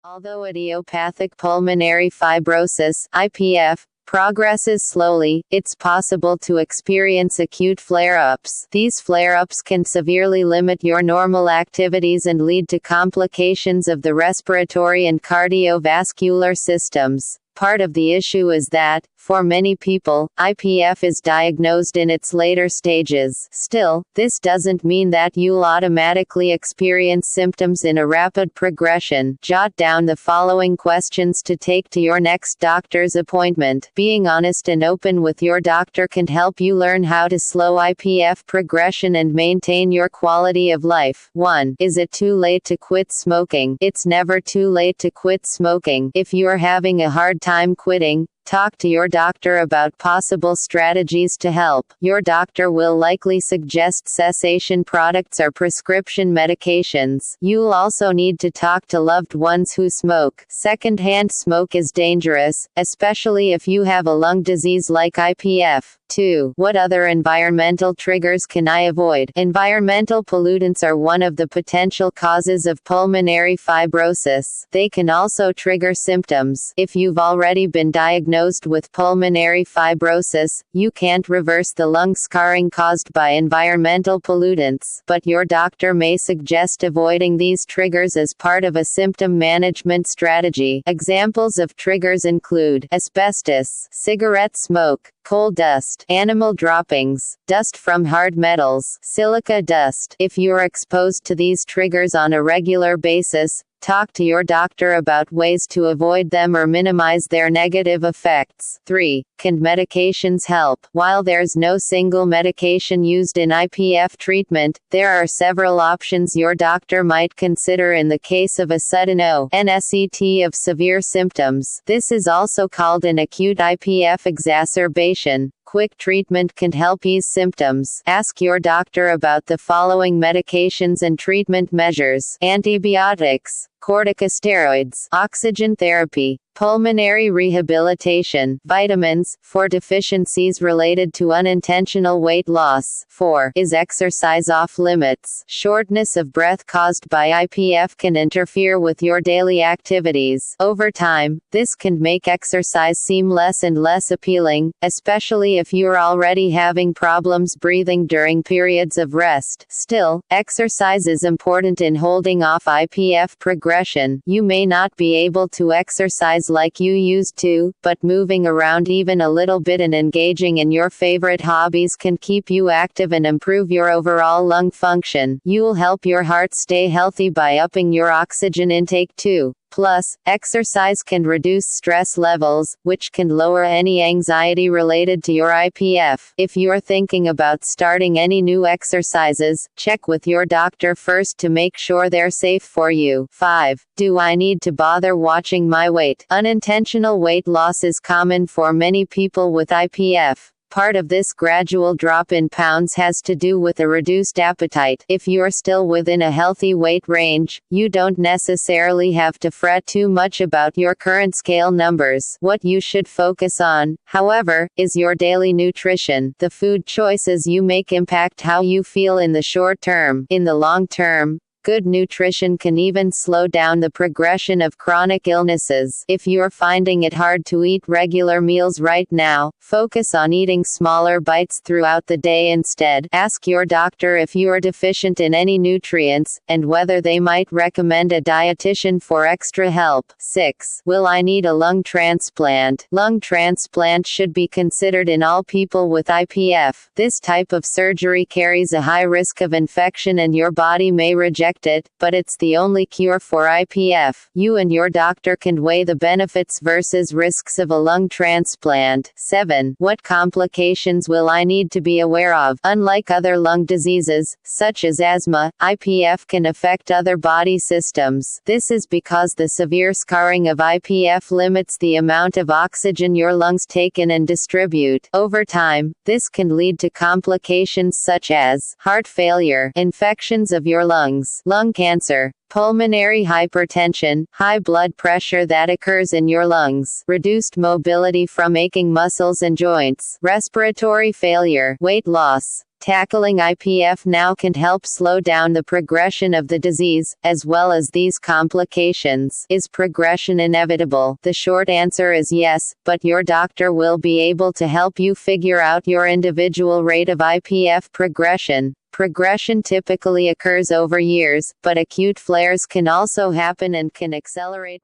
Although idiopathic pulmonary fibrosis (IPF) progresses slowly, it's possible to experience acute flare-ups. These flare-ups can severely limit your normal activities and lead to complications of the respiratory and cardiovascular systems. Part of the issue is that, for many people, IPF is diagnosed in its later stages. Still, this doesn't mean that you'll automatically experience symptoms in a rapid progression. Jot down the following questions to take to your next doctor's appointment. Being honest and open with your doctor can help you learn how to slow IPF progression and maintain your quality of life. 1. Is it too late to quit smoking? It's never too late to quit smoking. If you're having a hard time quitting, talk to your doctor about possible strategies to help. Your doctor will likely suggest cessation products or prescription medications. You'll also need to talk to loved ones who smoke. Secondhand smoke is dangerous, especially if you have a lung disease like IPF. 2. What other environmental triggers can I avoid? Environmental pollutants are one of the potential causes of pulmonary fibrosis. They can also trigger symptoms. If you've already been diagnosed with pulmonary fibrosis, you can't reverse the lung scarring caused by environmental pollutants, but your doctor may suggest avoiding these triggers as part of a symptom management strategy. Examples of triggers include asbestos, cigarette smoke, coal dust, animal droppings, dust from hard metals, silica dust. If you're exposed to these triggers on a regular basis, talk to your doctor about ways to avoid them or minimize their negative effects. 3. Can medications help? While there's no single medication used in IPF treatment, there are several options your doctor might consider in the case of a sudden onset of severe symptoms. This is also called an acute IPF exacerbation. Quick treatment can help ease symptoms. Ask your doctor about the following medications and treatment measures: antibiotics, corticosteroids, oxygen therapy, pulmonary rehabilitation, vitamins, for deficiencies related to unintentional weight loss. 4. Is exercise off limits? Shortness of breath caused by IPF can interfere with your daily activities. Over time, this can make exercise seem less and less appealing, especially if you're already having problems breathing during periods of rest. Still, exercise is important in holding off IPF progression. You may not be able to exercise like you used to, but moving around even a little bit and engaging in your favorite hobbies can keep you active and improve your overall lung function. You'll help your heart stay healthy by upping your oxygen intake too. Plus, exercise can reduce stress levels, which can lower any anxiety related to your IPF. If you're thinking about starting any new exercises, check with your doctor first to make sure they're safe for you. 5. Do I need to bother watching my weight? Unintentional weight loss is common for many people with IPF. Part of this gradual drop in pounds has to do with a reduced appetite. If you're still within a healthy weight range, you don't necessarily have to fret too much about your current scale numbers. What you should focus on, however, is your daily nutrition. The food choices you make impact how you feel in the short term. In the long term, good nutrition can even slow down the progression of chronic illnesses. If you're finding it hard to eat regular meals right now, focus on eating smaller bites throughout the day instead. Ask your doctor if you are deficient in any nutrients, and whether they might recommend a dietitian for extra help. 6. Will I need a lung transplant? Lung transplant should be considered in all people with IPF. This type of surgery carries a high risk of infection and your body may reject it, but it's the only cure for IPF. You and your doctor can weigh the benefits versus risks of a lung transplant. 7. What complications will I need to be aware of? Unlike other lung diseases, such as asthma, IPF can affect other body systems. This is because the severe scarring of IPF limits the amount of oxygen your lungs take in and distribute. Over time, this can lead to complications such as heart failure, infections of your lungs, lung cancer, pulmonary hypertension, high blood pressure that occurs in your lungs, reduced mobility from aching muscles and joints, respiratory failure, weight loss, Tackling IPF now can help slow down the progression of the disease, as well as these complications. Is progression inevitable? The short answer is yes, but your doctor will be able to help you figure out your individual rate of IPF progression. Progression typically occurs over years, but acute flares can also happen and can accelerate